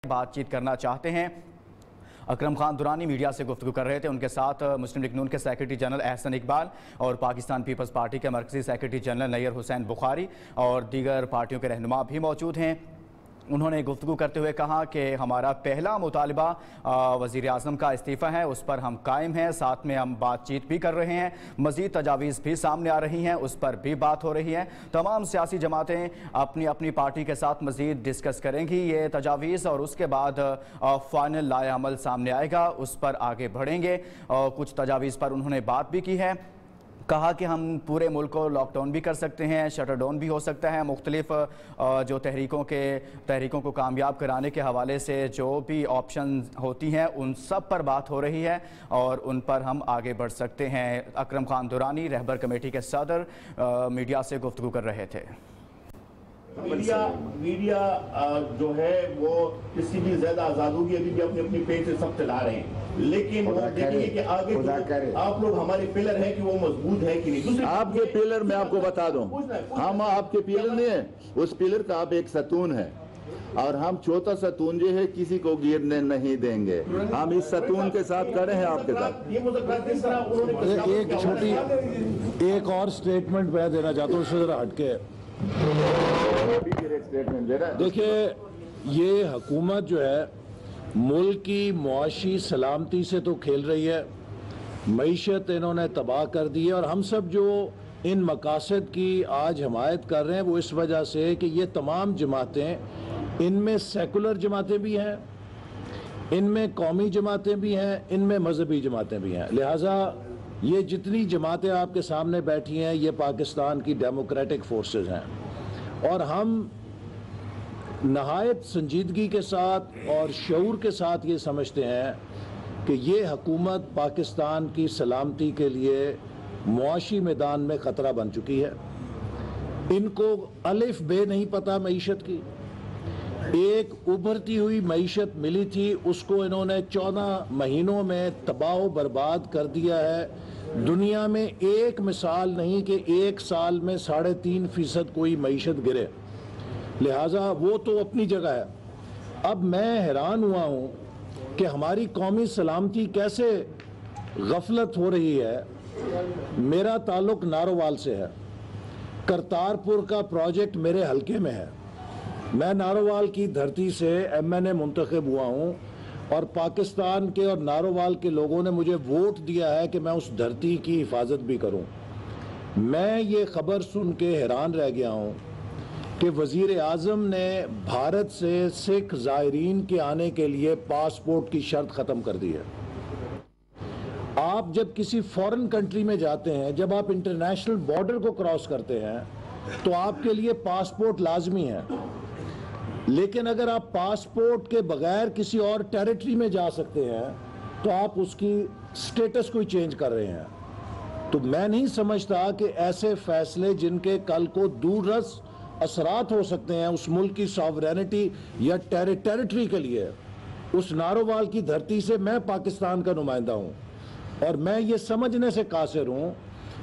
बातचीत करना चाहते हैं। अकरम खान दुरानी मीडिया से गुफ्तगू कर रहे थे। उनके साथ मुस्लिम लीग नून के सेक्रेटरी जनरल एहसन इकबाल और पाकिस्तान पीपल्स पार्टी के मरकजी सेक्रेटरी जनरल नैयर हुसैन बुखारी और दीगर पार्टियों के रहनुमा भी मौजूद हैं। उन्होंने गुफ्तगू करते हुए कहा कि हमारा पहला मुतालबा वज़ीर आज़म का इस्तीफ़ा है, उस पर हम कायम हैं, साथ में हम बातचीत भी कर रहे हैं, मज़ीद तजावीज़ भी सामने आ रही हैं, उस पर भी बात हो रही है। तमाम सियासी जमातें अपनी अपनी पार्टी के साथ मज़ीद डिस्कस करेंगी ये तजावीज़ और उसके बाद फ़ाइनल लाए अमल सामने आएगा, उस पर आगे बढ़ेंगे। और कुछ तजावीज़ पर उन्होंने बात भी की है, कहा कि हम पूरे मुल्क को लॉकडाउन भी कर सकते हैं, शटर डाउन भी हो सकता है, मुख्तलिफ जो तहरीकों को कामयाब कराने के हवाले से जो भी ऑप्शन होती हैं उन सब पर बात हो रही है और उन पर हम आगे बढ़ सकते हैं। अकरम खान दुरानी रहबर कमेटी के सदर मीडिया से गुफ्तगू कर रहे थे। मीडिया जो है वो किसी भी ज्यादा आजाद होगी, अभी भी अपने अपनी पेज से सब चला रहे हैं, लेकिन वो देखेंगे कि आगे आप लोग हमारे पिलर हैं कि वो मजबूत है कि नहीं। आपके पिलर मैं आपको बता दूं, हम आपके पिलर नहीं है, उस पिलर का आप एक सतून है और हम चौथा सतून जो है किसी को गिरने नहीं देंगे। हम इस सतून के साथ खड़े हैं आपके साथ। एक छोटी एक और स्टेटमेंट मैं देना चाहता हूँ, उससे जरा हटके। देखिए, ये हुकूमत जो है मुल्क की मुआशी सलामती से तो खेल रही है, मईशत इन्होंने तबाह कर दी है और हम सब जो इन मकासद की आज हमायत कर रहे हैं वो इस वजह से कि ये तमाम जमातें, इनमें सेकुलर जमातें भी हैं, इनमें कौमी जमातें भी हैं, इनमें मजहबी जमातें भी हैं। लिहाजा ये जितनी जमातें आपके सामने बैठी हैं ये पाकिस्तान की डेमोक्रेटिक फोर्सेस हैं और हम नहायत संजीदगी के साथ और शऊर के साथ ये समझते हैं कि ये हुकूमत पाकिस्तान की सलामती के लिए मुआशी मैदान में ख़तरा बन चुकी है। इनको अलिफ बे नहीं पता मईशत की। एक उभरती हुई मईशत मिली थी, उसको इन्होंने 14 महीनों में तबाह बर्बाद कर दिया है। दुनिया में एक मिसाल नहीं कि एक साल में 3.5% कोई मईशत गिरे। लिहाजा वो तो अपनी जगह है। अब मैं हैरान हुआ हूँ कि हमारी कौमी सलामती कैसे गफलत हो रही है। मेरा ताल्लुक नारोवाल से है, करतारपुर का प्रोजेक्ट मेरे हलके में है। मैं नारोवाल की धरती से MNA मुंतखब हुआ हूँ और पाकिस्तान के और नारोवाल के लोगों ने मुझे वोट दिया है कि मैं उस धरती की हिफाजत भी करूँ। मैं ये खबर सुन के हैरान रह गया हूँ कि वज़ीर आज़म ने भारत से सिख ज़ायरीन के आने के लिए पासपोर्ट की शर्त ख़त्म कर दी है। आप जब किसी फॉरेन कंट्री में जाते हैं, जब आप इंटरनेशनल बॉर्डर को क्रॉस करते हैं तो आपके लिए पासपोर्ट लाजमी है, लेकिन अगर आप पासपोर्ट के बगैर किसी और टेरिटरी में जा सकते हैं तो आप उसकी स्टेटस को ही चेंज कर रहे हैं। तो मैं नहीं समझता कि ऐसे फैसले जिनके कल को दूररस असरात हो सकते हैं उस मुल्क की सॉवरेनिटी या टेरिटरी के लिए, उस नारोवाल की धरती से मैं पाकिस्तान का नुमाइंदा हूँ और मैं ये समझने से कासिर हूँ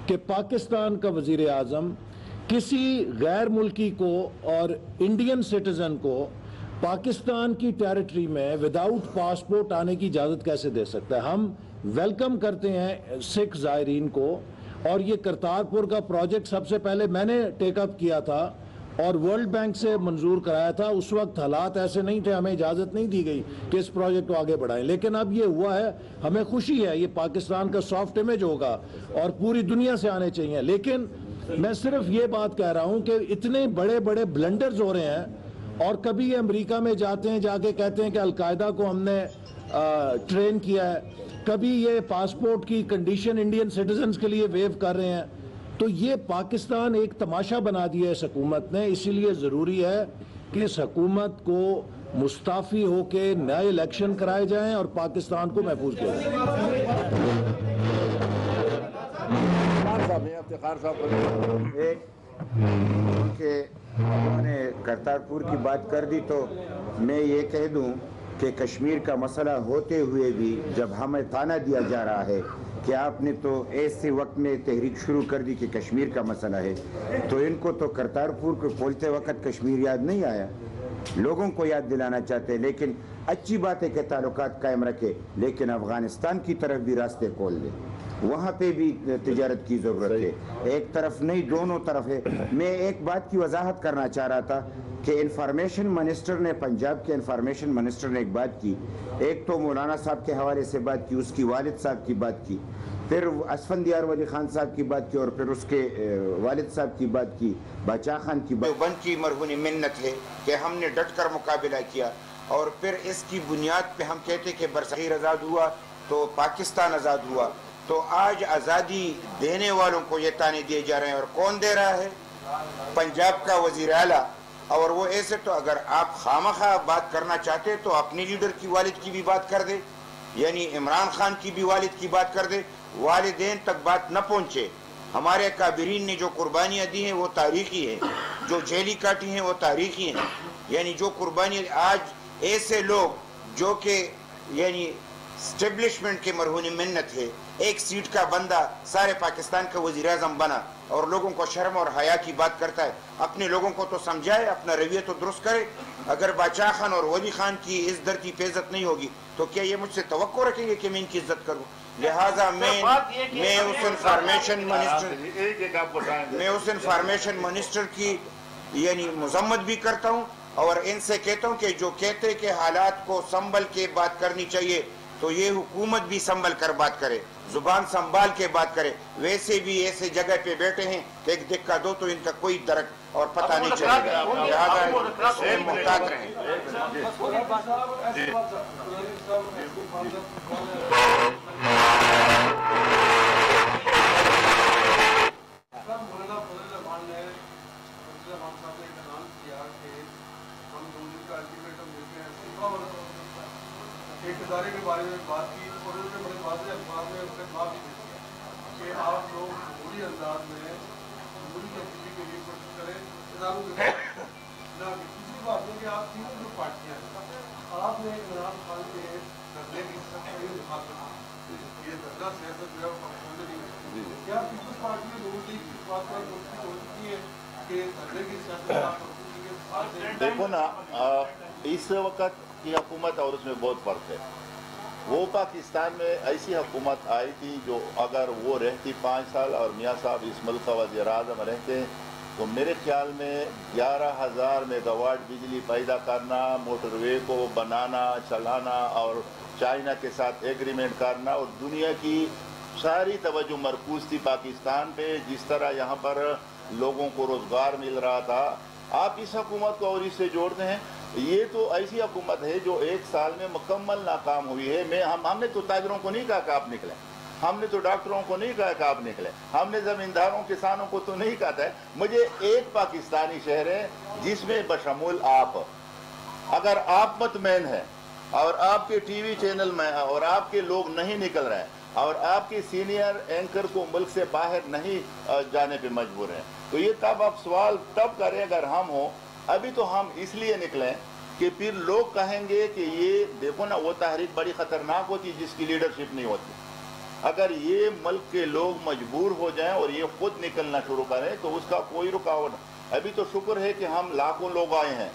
कि पाकिस्तान का वज़ीर आज़म किसी गैर मुल्की को और इंडियन सिटीजन को पाकिस्तान की टेरिटरी में विदाउट पासपोर्ट आने की इजाज़त कैसे दे सकता है। हम वेलकम करते हैं सिख ज़ायरीन को और ये करतारपुर का प्रोजेक्ट सबसे पहले मैंने टेकअप किया था और वर्ल्ड बैंक से मंजूर कराया था। उस वक्त हालात ऐसे नहीं थे, हमें इजाज़त नहीं दी गई कि इस प्रोजेक्ट को आगे बढ़ाएं, लेकिन अब ये हुआ है, हमें खुशी है। ये पाकिस्तान का सॉफ्ट इमेज होगा और पूरी दुनिया से आने चाहिए। लेकिन मैं सिर्फ ये बात कह रहा हूँ कि इतने बड़े बड़े ब्लंडर्स हो रहे हैं और कभी अमेरिका में जाते हैं, जाके कहते हैं कि अलकायदा को हमने ट्रेन किया है, कभी ये पासपोर्ट की कंडीशन इंडियन सिटीजन्स के लिए वेव कर रहे हैं। तो ये पाकिस्तान एक तमाशा बना दिया इस हुकूमत ने। इसीलिए ज़रूरी है कि इस हुकूमत को मुस्ताफ़ी होके नए इलेक्शन कराए जाएं और पाकिस्तान को महफूज किया जाए। उन्होंने करतारपुर की बात कर दी तो मैं ये कह दूं कि कश्मीर का मसला होते हुए भी जब हमें ताना दिया जा रहा है कि आपने तो ऐसे वक्त में तहरीक शुरू कर दी कि कश्मीर का मसला है, तो इनको तो करतारपुर को खोलते वक्त कश्मीर याद नहीं आया। लोगों को याद दिलाना चाहते हैं, लेकिन अच्छी बात है कि ताल्लुकात कायम रखे, लेकिन अफगानिस्तान की तरफ भी रास्ते खोल दे। वहाँ पे भी तिजारत की ज़रूरत है, एक तरफ नहीं दोनों तरफ है। मैं एक बात की वजाहत करना चाह रहा था कि इंफॉर्मेशन मिनिस्टर ने, पंजाब के इंफॉर्मेशन मिनिस्टर ने एक बात की, एक तो मौलाना साहब के हवाले से बात की, उसकी वालिद साहब की बात की, फिर असफंदियार वली खान साहब की बात की और फिर उसके वालिद साहब की बात की, बादशाह खान की बात। बंद की मरहूनी मिन्नत है कि हमने डट कर मुकाबला किया और फिर इसकी बुनियाद पे हम कहते कि बरसगीर आज़ाद हुआ तो पाकिस्तान आज़ाद हुआ। तो आज आज़ादी देने वालों को ये ताने दिए जा रहे हैं, और कौन दे रहा है? पंजाब का वज़ीर आला। और वो ऐसे तो अगर आप खामखा बात करना चाहते तो अपने लीडर की वालिद की भी बात कर दे, यानी इमरान खान की भी वालिद की बात कर दे, वालिदैन तक बात न पहुँचे। हमारे काबिरीन ने जो कुर्बानियाँ दी हैं वो तारीख़ी है, जो जेली काटी हैं वो तारीख़ी हैं। यानी जो कुर्बानी आज ऐसे लोग जो कि यानी स्टेब्लिशमेंट के मरहूनी मिन्नत है, एक सीट का बंदा सारे पाकिस्तान का वज़ीर आज़म बना और लोगों को शर्म और हया की बात करता है। अपने लोगों को तो समझाए, अपना रवैया तो दुरुस्त करे। अगर बादशाह खान और वली खान की इस धरती पे इज्जत नहीं होगी तो क्या ये मुझसे तवक्को रखेंगे कि मैं इनकी इज्जत करूँ? लिहाजा मैं उस इंफॉर्मेशन मिनिस्टर की यानी मजम्मत भी करता हूँ और इनसे कहता हूँ कि जो कहते कि हालात को संभल के बात करनी चाहिए, तो ये हुकूमत भी संभल कर बात करे, जुबान संभाल के बात करे। वैसे भी ऐसे जगह पे बैठे हैं कि एक धक्का दो तो इनका कोई दरक और पता नहीं चलेगा। लिहाजा मुहतात रहें। एक इदारे के बारे में बात की और उन्होंने बड़े वाज़ेह अल्फाज में उसने बात भी किया कि आप लोग जमहूरी अंदाज में जमहूरी तब्दीली के लिए कोशिश करें इदारों के ना कि दूसरी बात है कि आप तीनों जो पार्टियाँ हैं, आपने इमरान खान के धरने की सख्त ये धरना सियासत जो है वो खोलने नहीं है। क्या पीपल्स पार्टी के लोगों की इस बात पर कोशिश हो चुकी है कि धरने की सियासत? देखो ना, इस वक्त की हुकूमत और उसमें बहुत फ़र्क है। वो पाकिस्तान में ऐसी हुकूमत आई थी जो अगर वो रहती 5 साल और मियाँ साहब इस मुल्क का वज़ीर आज़म रहते तो मेरे ख्याल में 11,000 मेगावाट बिजली पैदा करना, मोटरवे को बनाना, चलाना और चाइना के साथ एग्रीमेंट करना, और दुनिया की सारी तवज्जो मरकूज़ थी पाकिस्तान पे। जिस तरह यहाँ पर लोगों को रोज़गार मिल रहा था, आप इस हुकूमत को और इससे जोड़ते हैं। ये तो ऐसी हुकूमत है जो 1 साल में मुकम्मल नाकाम हुई है। हमने तो ताजरों को नहीं कहा कि आप निकलें, हमने तो डॉक्टरों को नहीं कहा कि आप निकलें, हमने ज़मींदारों किसानों को तो नहीं कहा था। मुझे एक पाकिस्तानी शहर है जिसमें बशमूल आप, अगर आप मुतमईन हैं और आपके टीवी चैनल में और आपके लोग नहीं निकल रहे हैं और आपके सीनियर एंकर को मुल्क से बाहर नहीं जाने पे मजबूर हैं, तो ये तब आप सवाल तब करें अगर हम हो। अभी तो हम इसलिए निकलें कि फिर लोग कहेंगे कि ये देखो ना, वो तहरीक बड़ी ख़तरनाक होती है जिसकी लीडरशिप नहीं होती। अगर ये मुल्क के लोग मजबूर हो जाएं और ये खुद निकलना शुरू करें तो उसका कोई रुकावट नहीं। अभी तो शुक्र है कि हम लाखों लोग आए हैं,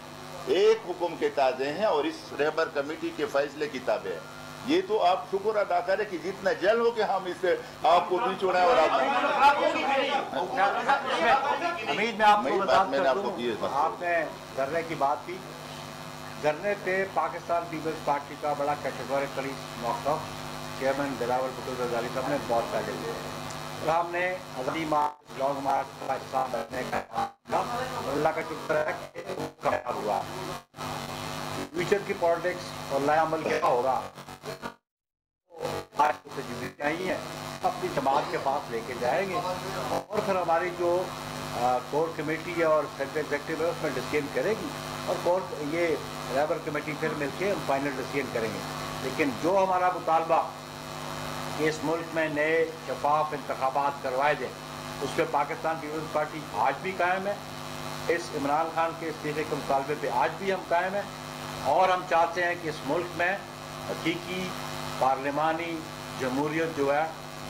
एक हुक्म के ताज़े हैं और इस रहबर कमेटी के फैसले की ताबे हैं। ये तो आप शुक्र अदा करें कि जितना जल्द हो कि हम इससे आपको भी चुनाए और आपने धरने की बात की। धरने पे पाकिस्तान पीपल्स पार्टी का बड़ा कैटेगोरिकली मौक़िफ़ चेयरमैन बिलावल भुट्टो ज़रदारी साहब ने बहुत पहले लिया और हमने आज़ादी मार्च, लॉन्ग मार्च का हिस्सा बनने का अल्लाह का शुक्र है कि हुआ। फ्यूचर की पॉलिटिक्स और नया अमल क्या होगा आज से चाहिए है, अपनी जमात के पास लेके जाएंगे और फिर हमारी जो कोर कमेटी है और सेंट्रल एग्जीक्यूटिव है उसमें डिसीजन करेगी और कोर्ट ये लेबर कमेटी फिर मिलके हम फाइनल डिसीजन करेंगे। लेकिन जो हमारा मुतालबा कि इस मुल्क में नए शफाफ इंतखाबात करवाए जाएँ, उस पर पाकिस्तान पीपल्स पार्टी आज भी कायम है। इस इमरान खान के इस्तीफे के मुतालबे पे आज भी हम कायम हैं और हम चाहते हैं कि इस मुल्क में हकीकी पार्लिमानी जमहूरियत जो है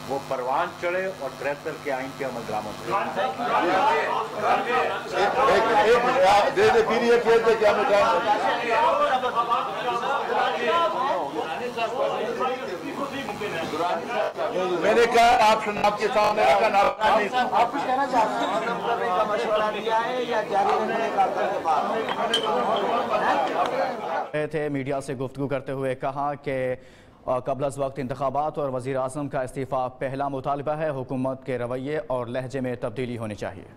वो परवान चढ़े और 73 के आइन के अमल दरामद क्या मैंने कहा ऑप्शन आपके सामने रखा ना। आप कुछ कहना चाहते हैं? का मशवरा दिया है या जारी रहने का थे मीडिया से गुफ्तगू करते हुए कहा कि कबल अज़ वक्त इंतखाबात और वज़ीर आज़म का इस्तीफ़ा पहला मुतालबा है। हुकूमत के रवैये और लहजे में तब्दीली होनी चाहिए।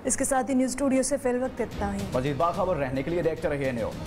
इसके साथ ही न्यूज़ स्टूडियो से फिल वक्त इतना ही। मज़ीद बाखबर रहने के लिए देखते रहिए न्यूज़।